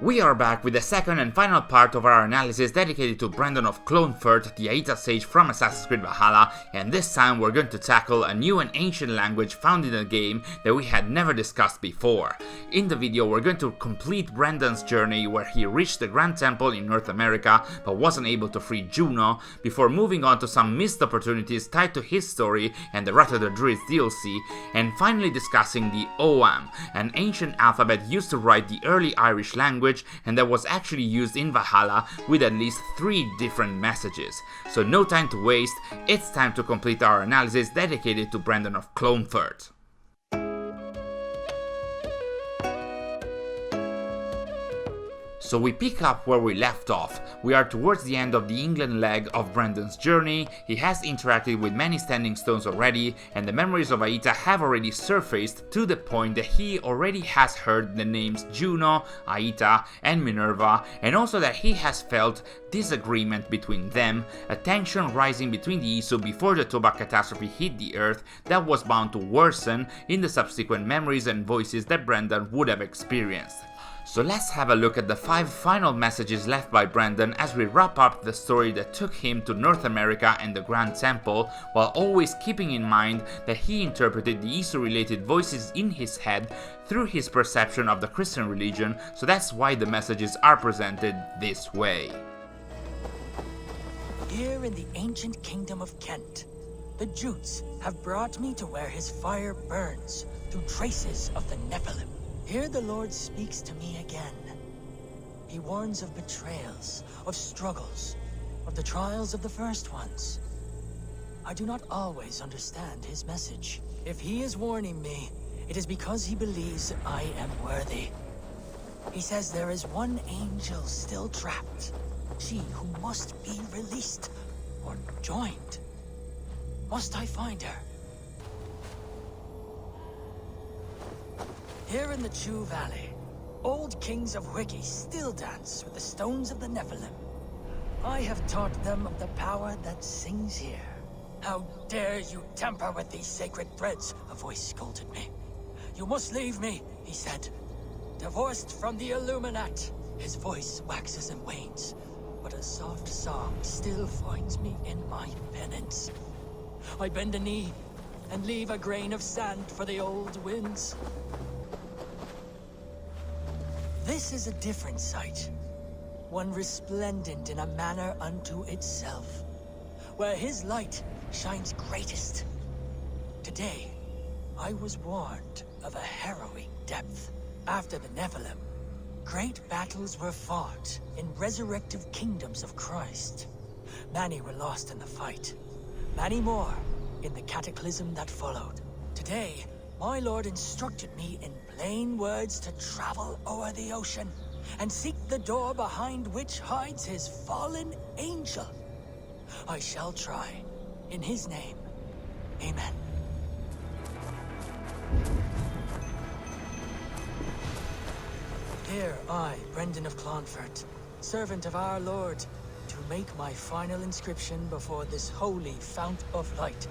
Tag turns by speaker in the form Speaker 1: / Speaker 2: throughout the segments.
Speaker 1: We are back with the second and final part of our analysis dedicated to Brandon of Clonfert, the Aita sage from Assassin's Creed Valhalla, and this time we're going to tackle a new and ancient language found in the game that we had never discussed before. In the video we're going to complete Brandon's journey where he reached the Grand Temple in North America but wasn't able to free Juno, before moving on to some missed opportunities tied to his story and the Wrath of the Druids DLC, and finally discussing the Ogham, an ancient alphabet used to write the early Irish language and that was actually used in Valhalla with at least 3 different messages. So no time to waste, it's time to complete our analysis dedicated to Brandon of Clonfert. So we pick up where we left off. We are towards the end of the England leg of Brandon's journey. He has interacted with many standing stones already, and the memories of Aita have already surfaced to the point that he already has heard the names Juno, Aita, and Minerva, and also that he has felt disagreement between them, a tension rising between the Isu before the Toba catastrophe hit the earth that was bound to worsen in the subsequent memories and voices that Brandon would have experienced. So let's have a look at the 5 final messages left by Brandon as we wrap up the story that took him to North America and the Grand Temple, while always keeping in mind that he interpreted the Isu-related voices in his head through his perception of the Christian religion, so that's why the messages are presented this way.
Speaker 2: Here in the ancient kingdom of Kent, the Jutes have brought me to where his fire burns through traces of the Nephilim. Here the Lord speaks to me again. He warns of betrayals, of struggles, of the trials of the first ones. I do not always understand his message. If he is warning me, it is because he believes I am worthy. He says there is one angel still trapped, she who must be released or joined. Must I find her? Here in the Chew Valley, old kings of Wiki still dance with the stones of the Nephilim. I have taught them of the power that sings here. How dare you tamper with these sacred threads? A voice scolded me. You must leave me, he said. Divorced from the Illuminat. His voice waxes and wanes, but a soft song still finds me in my penance. I bend a knee and leave a grain of sand for the old winds. This is a different sight, one resplendent in a manner unto itself, where his light shines greatest. Today, I was warned of a harrowing depth. After the Nephilim, great battles were fought in resurrective kingdoms of Christ. Many were lost in the fight, many more in the cataclysm that followed. Today, my lord instructed me in plain words to travel o'er the ocean and seek the door behind which hides his fallen angel. I shall try. In his name, amen. Here I, Brendan of Clonfert, servant of our Lord, to make my final inscription before this holy fount of light.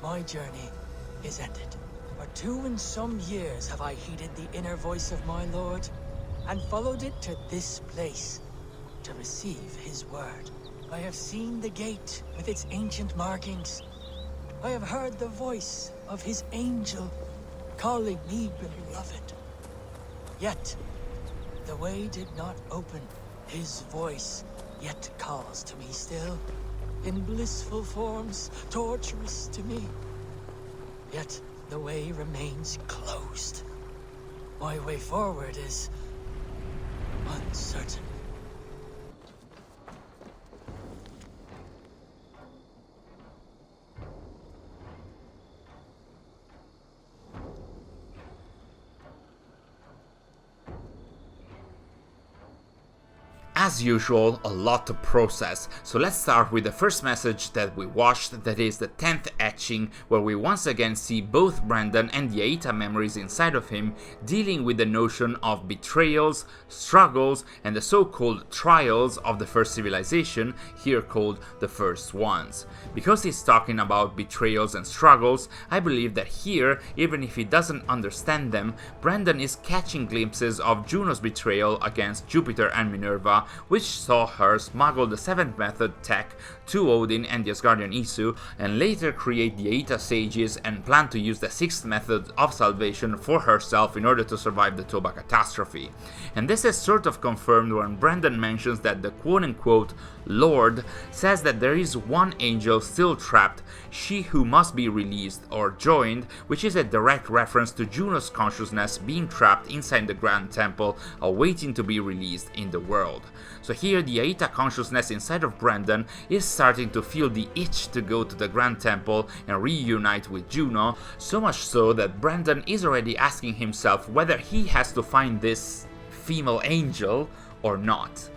Speaker 2: My journey is ended. For 2 and some years have I heeded the inner voice of my Lord, and followed it to this place, to receive his word. I have seen the gate with its ancient markings. I have heard the voice of his angel, calling me beloved. Yet, the way did not open. His voice yet calls to me still, in blissful forms, torturous to me. Yet, the way remains closed. My way forward is uncertain.
Speaker 1: As usual, a lot to process, so let's start with the first message that we watched, that is the 10th etching, where we once again see both Brandon and the Aita memories inside of him dealing with the notion of betrayals, struggles, and the so-called trials of the first civilization, here called the First Ones. Because he's talking about betrayals and struggles, I believe that here, even if he doesn't understand them, Brandon is catching glimpses of Juno's betrayal against Jupiter and Minerva, which saw her smuggle the 7th method tech to Odin and the Asgardian Isu, and later create the Aita sages and plan to use the 6th method of salvation for herself in order to survive the Toba catastrophe. And this is sort of confirmed when Brandon mentions that the quote-unquote Lord says that there is one angel still trapped, she who must be released or joined, which is a direct reference to Juno's consciousness being trapped inside the Grand Temple, awaiting to be released in the world. So here the Aita consciousness inside of Brandon is starting to feel the itch to go to the Grand Temple and reunite with Juno, so much so that Brandon is already asking himself whether he has to find this female angel or not.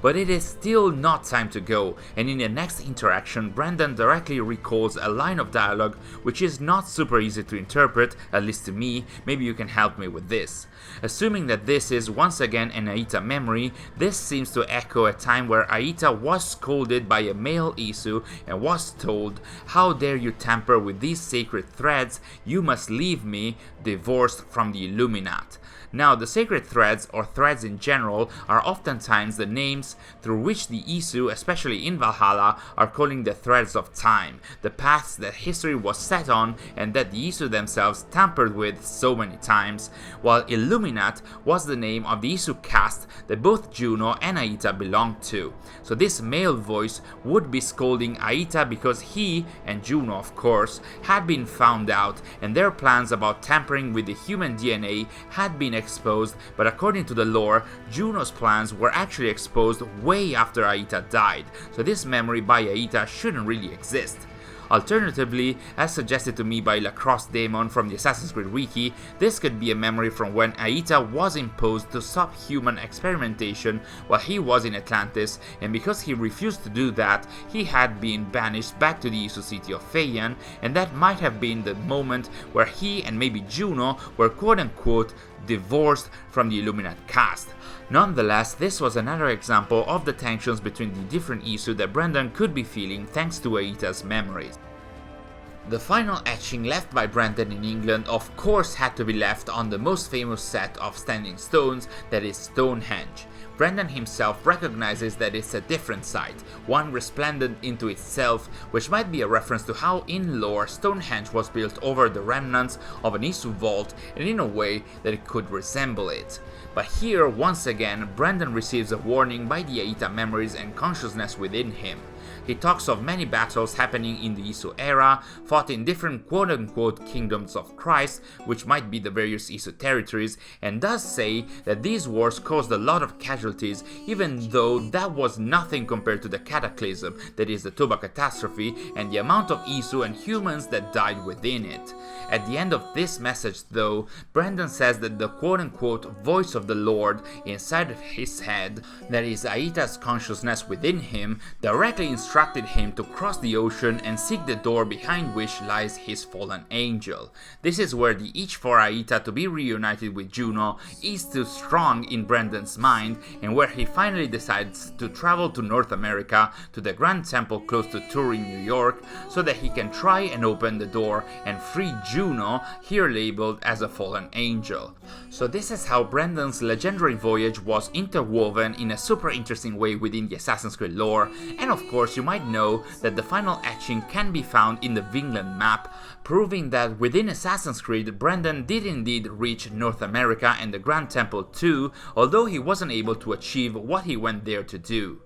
Speaker 1: But it is still not time to go, and in the next interaction Brandon directly recalls a line of dialogue which is not super easy to interpret, at least to me. Maybe you can help me with this. Assuming that this is once again an Aita memory, this seems to echo a time where Aita was scolded by a male Isu and was told, "How dare you tamper with these sacred threads, you must leave me, divorced from the Illuminat." Now, the sacred threads, or threads in general, are oftentimes the names through which the Isu, especially in Valhalla, are calling the threads of time, the paths that history was set on and that the Isu themselves tampered with so many times, while Illuminat was the name of the Isu caste that both Juno and Aita belonged to. So this male voice would be scolding Aita because he, and Juno of course, had been found out and their plans about tampering with the human DNA had been exposed, but according to the lore, Juno's plans were actually exposed way after Aita died, so this memory by Aita shouldn't really exist. Alternatively, as suggested to me by Lacrosse Daemon from the Assassin's Creed Wiki, this could be a memory from when Aita was imposed to stop human experimentation while he was in Atlantis, and because he refused to do that, he had been banished back to the Isu city of Feian, and that might have been the moment where he and maybe Juno were quote-unquote divorced from the Illuminat caste. Nonetheless, this was another example of the tensions between the different Isu that Brandon could be feeling thanks to Aita's memories. The final etching left by Brandon in England of course had to be left on the most famous set of standing stones, that is Stonehenge. Brandon himself recognizes that it's a different site, one resplendent into itself, which might be a reference to how in lore Stonehenge was built over the remnants of an Isu vault and in a way that it could resemble it. But here, once again, Brandon receives a warning by the Aita memories and consciousness within him. He talks of many battles happening in the Isu era, fought in different quote-unquote kingdoms of Christ, which might be the various Isu territories, and does say that these wars caused a lot of casualties, even though that was nothing compared to the cataclysm, that is the Toba catastrophe, and the amount of Isu and humans that died within it. At the end of this message though, Brandon says that the quote-unquote voice of the Lord inside of his head, that is Aita's consciousness within him, directly instructed him to cross the ocean and seek the door behind which lies his fallen angel. This is where the itch for Aita to be reunited with Juno is too strong in Brandon's mind, and where he finally decides to travel to North America to the Grand Temple close to Turin, New York, so that he can try and open the door and free Juno, here labeled as a fallen angel. So this is how Brandon's legendary voyage was interwoven in a super interesting way within the Assassin's Creed lore, and of course you might know that the final etching can be found in the Vinland map, proving that within Assassin's Creed, Brandon did indeed reach North America and the Grand Temple too, although he wasn't able to achieve what he went there to do.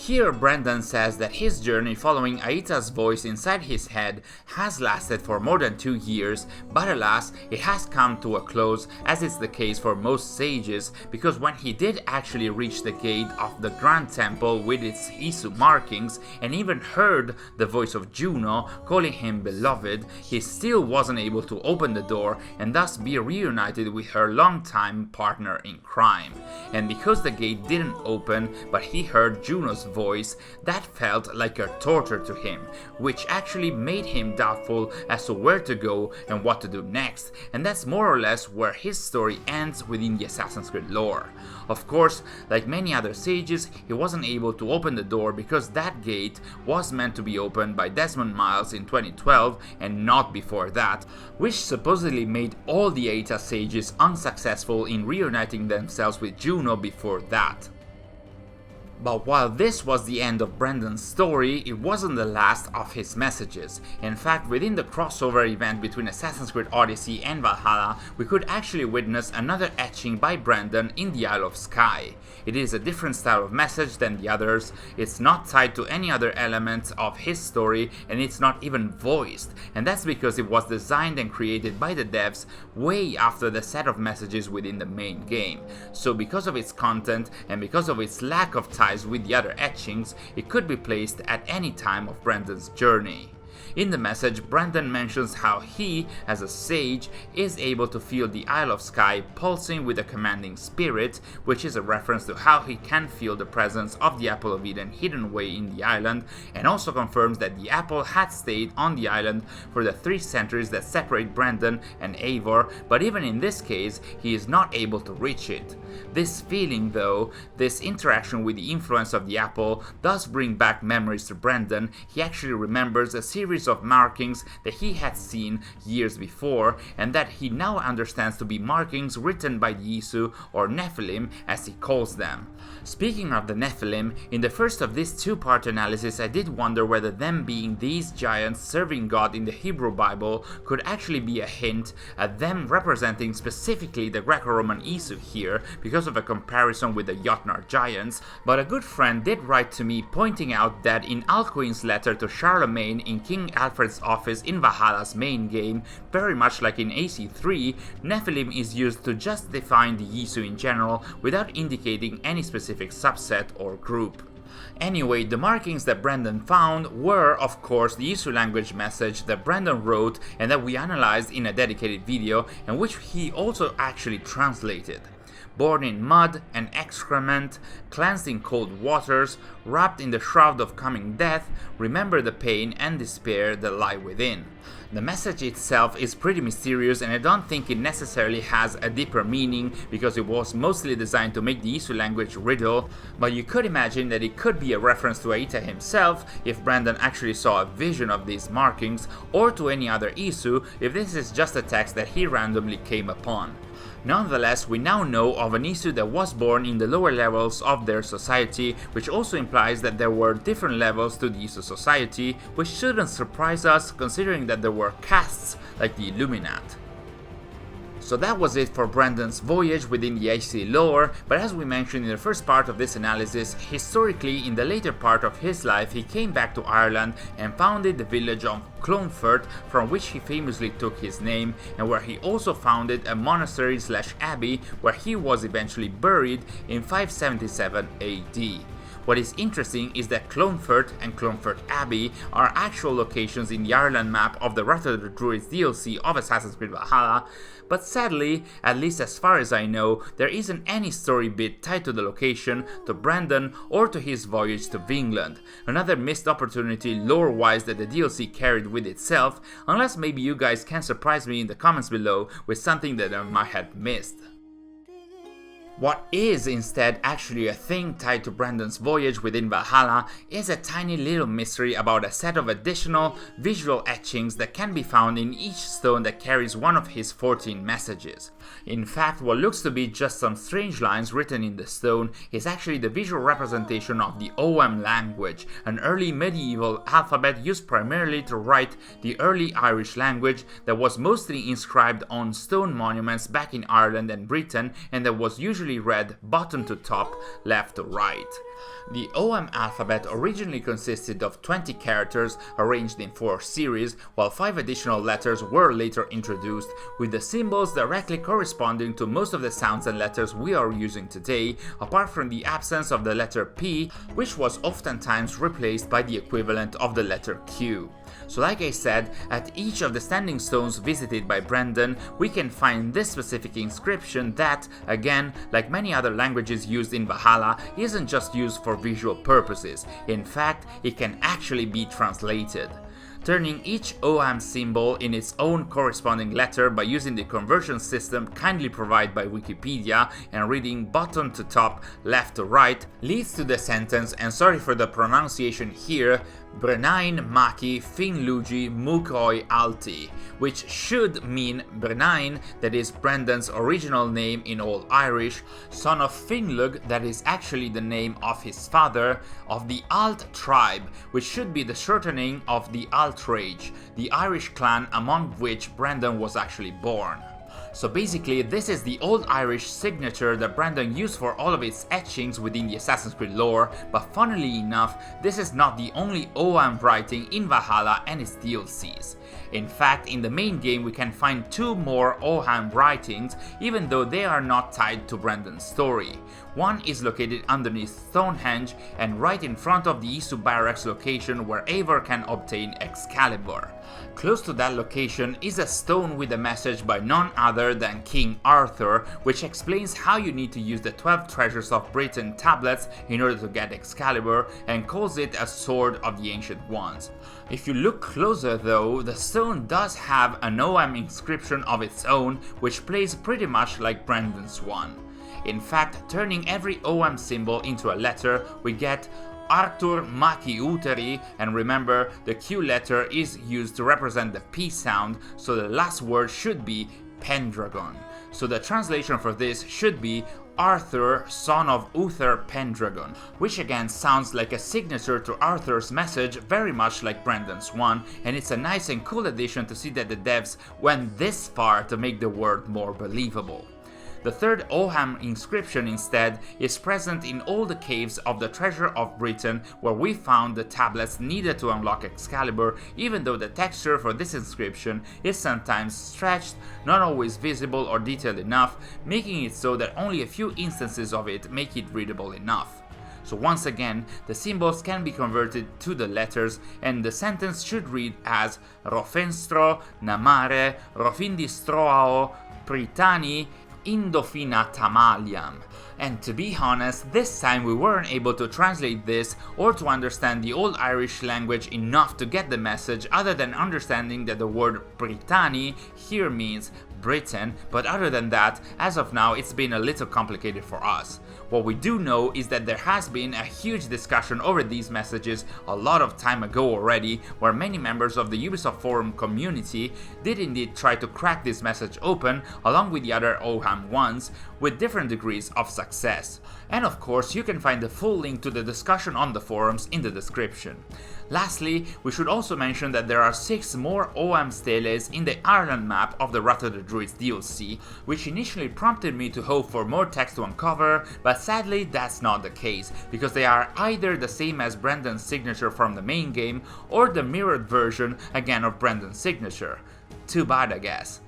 Speaker 1: Here Brendan says that his journey following Aita's voice inside his head has lasted for more than 2 years, but alas, it has come to a close, as is the case for most sages, because when he did actually reach the gate of the Grand Temple with its Isu markings and even heard the voice of Juno calling him beloved, he still wasn't able to open the door and thus be reunited with her longtime partner in crime. And because the gate didn't open, but he heard Juno's voice, that felt like a torture to him, which actually made him doubtful as to where to go and what to do next, and that's more or less where his story ends within the Assassin's Creed lore. Of course, like many other sages, he wasn't able to open the door because that gate was meant to be opened by Desmond Miles in 2012 and not before that, which supposedly made all the Aita sages unsuccessful in reuniting themselves with Juno before that. But while this was the end of Brendan's story, it wasn't the last of his messages. In fact, within the crossover event between Assassin's Creed Odyssey and Valhalla, we could actually witness another etching by Brendan in the Isle of Skye. It is a different style of message than the others, it's not tied to any other elements of his story, and it's not even voiced, and that's because it was designed and created by the devs way after the set of messages within the main game. So because of its content and because of its lack of ties with the other etchings, it could be placed at any time of Brendan's journey. In the message, Brendan mentions how he, as a sage, is able to feel the Isle of Skye pulsing with a commanding spirit, which is a reference to how he can feel the presence of the Apple of Eden hidden away in the island, and also confirms that the apple had stayed on the island for the 3 centuries that separate Brendan and Eivor, but even in this case, he is not able to reach it. This feeling though, this interaction with the influence of the apple, does bring back memories to Brendan. He actually remembers a series of markings that he had seen years before, and that he now understands to be markings written by the Isu, or Nephilim as he calls them. Speaking of the Nephilim, in the first of this 2-part analysis I did wonder whether them being these giants serving God in the Hebrew Bible could actually be a hint at them representing specifically the Greco-Roman Isu here, because of a comparison with the Jotnar giants, but a good friend did write to me pointing out that in Alcuin's letter to Charlemagne in King Alfred's office in Valhalla's main game, very much like in AC3, Nephilim is used to just define the Isu in general without indicating any specific subset or group. Anyway, the markings that Brendan found were, of course, the Isu language message that Brendan wrote and that we analyzed in a dedicated video, and which he also actually translated. Born in mud and excrement, cleansed in cold waters, wrapped in the shroud of coming death, remember the pain and despair that lie within. The message itself is pretty mysterious, and I don't think it necessarily has a deeper meaning because it was mostly designed to make the Isu language riddle, but you could imagine that it could be a reference to Aita himself if Brendan actually saw a vision of these markings, or to any other Isu if this is just a text that he randomly came upon. Nonetheless, we now know of an Isu that was born in the lower levels of their society, which also implies that there were different levels to the Isu society, which shouldn't surprise us considering that there were castes like the Illuminat. So that was it for Brendan's voyage within the AC lore, but as we mentioned in the first part of this analysis, historically in the later part of his life he came back to Ireland and founded the village of Clonfert, from which he famously took his name, and where he also founded a monastery/abbey where he was eventually buried in 577 AD. What is interesting is that Clonfert and Clonfert Abbey are actual locations in the Ireland map of the Wrath of the Druids DLC of Assassin's Creed Valhalla, but sadly, at least as far as I know, there isn't any story bit tied to the location, to Brendan, or to his voyage to England. Another missed opportunity lore-wise that the DLC carried with itself, unless maybe you guys can surprise me in the comments below with something that I might have missed. What is instead actually a thing tied to Brendan's voyage within Valhalla is a tiny little mystery about a set of additional visual etchings that can be found in each stone that carries one of his 14 messages. In fact, what looks to be just some strange lines written in the stone is actually the visual representation of the Ogham language, an early medieval alphabet used primarily to write the early Irish language that was mostly inscribed on stone monuments back in Ireland and Britain, and that was usually usually read bottom to top, left to right. The Ogham alphabet originally consisted of 20 characters arranged in 4 series, while 5 additional letters were later introduced, with the symbols directly corresponding to most of the sounds and letters we are using today, apart from the absence of the letter P, which was oftentimes replaced by the equivalent of the letter Q. So like I said, at each of the standing stones visited by Brendan, we can find this specific inscription that, again, like many other languages used in Valhalla, isn't just used for visual purposes. In fact, it can actually be translated. Turning each Ogham symbol in its own corresponding letter by using the conversion system kindly provided by Wikipedia and reading bottom to top, left to right, leads to the sentence, and sorry for the pronunciation here, Brenain Maki Finlugi Mukoi Alti, which should mean Brenain, that is Brendan's original name in Old Irish, son of Finlug, that is actually the name of his father, of the Alt tribe, which should be the shortening of the Altrage, the Irish clan among which Brendan was actually born. So basically, this is the Old Irish signature that Brendan used for all of its etchings within the Assassin's Creed lore, but funnily enough, this is not the only Ogham writing in Valhalla and its DLCs. In fact, in the main game we can find 2 more Ogham writings, even though they are not tied to Brendan's story. One is located underneath Stonehenge and right in front of the Isu barracks location where Eivor can obtain Excalibur. Close to that location is a stone with a message by none other than King Arthur, which explains how you need to use the 12 Treasures of Britain tablets in order to get Excalibur, and calls it a Sword of the Ancient Ones. If you look closer though, the stone does have an Ogham inscription of its own, which plays pretty much like Brendan's one. In fact, turning every Ogham symbol into a letter, we get Arthur Maki Uteri, and remember, the Q letter is used to represent the P sound, so the last word should be Pendragon. So the translation for this should be Arthur, son of Uther Pendragon, which again sounds like a signature to Arthur's message, very much like Brendan's one, and it's a nice and cool addition to see that the devs went this far to make the word more believable. The third Ogham inscription instead is present in all the caves of the Treasure of Britain, where we found the tablets needed to unlock Excalibur, even though the texture for this inscription is sometimes stretched, not always visible or detailed enough, making it so that only a few instances of it make it readable enough. So once again, the symbols can be converted to the letters, and the sentence should read as Rofenstro, Namare, Rofindistroao, Pritani, Indofina Tamaliam. And to be honest, this time we weren't able to translate this or to understand the Old Irish language enough to get the message, other than understanding that the word Britanni here means Britain, but other than that, as of now, it's been a little complicated for us. What we do know is that there has been a huge discussion over these messages a lot of time ago already, where many members of the Ubisoft forum community did indeed try to crack this message open, along with the other Ogham ones, with different degrees of success. And of course, you can find the full link to the discussion on the forums in the description. Lastly, we should also mention that there are 6 more Ogham steles in the Ireland map of the Wrath of the Druids DLC, which initially prompted me to hope for more text to uncover, but sadly that's not the case, because they are either the same as Brendan's signature from the main game, or the mirrored version again of Brendan's signature. Too bad, I guess.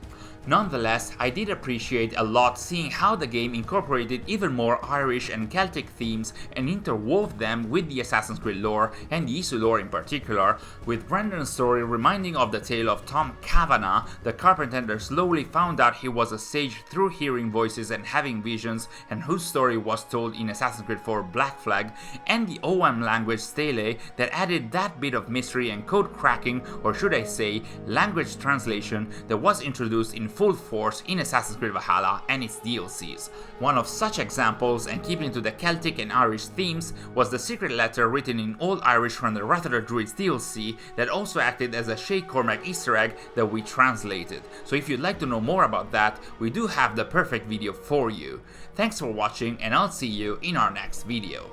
Speaker 1: Nonetheless, I did appreciate a lot seeing how the game incorporated even more Irish and Celtic themes and interwove them with the Assassin's Creed lore, and the Isu lore in particular, with Brendan's story reminding of the tale of Tom Kavanagh, the carpenter that slowly found out he was a sage through hearing voices and having visions, and whose story was told in Assassin's Creed 4 Black Flag, and the Ogham language stele that added that bit of mystery and code cracking, or should I say, language translation, that was introduced in full force in Assassin's Creed Valhalla and its DLCs. One of such examples, and keeping to the Celtic and Irish themes, was the secret letter written in Old Irish from the Wrath of the Druids DLC that also acted as a Shay Cormac Easter egg that we translated. So if you'd like to know more about that, we do have the perfect video for you. Thanks for watching, and I'll see you in our next video.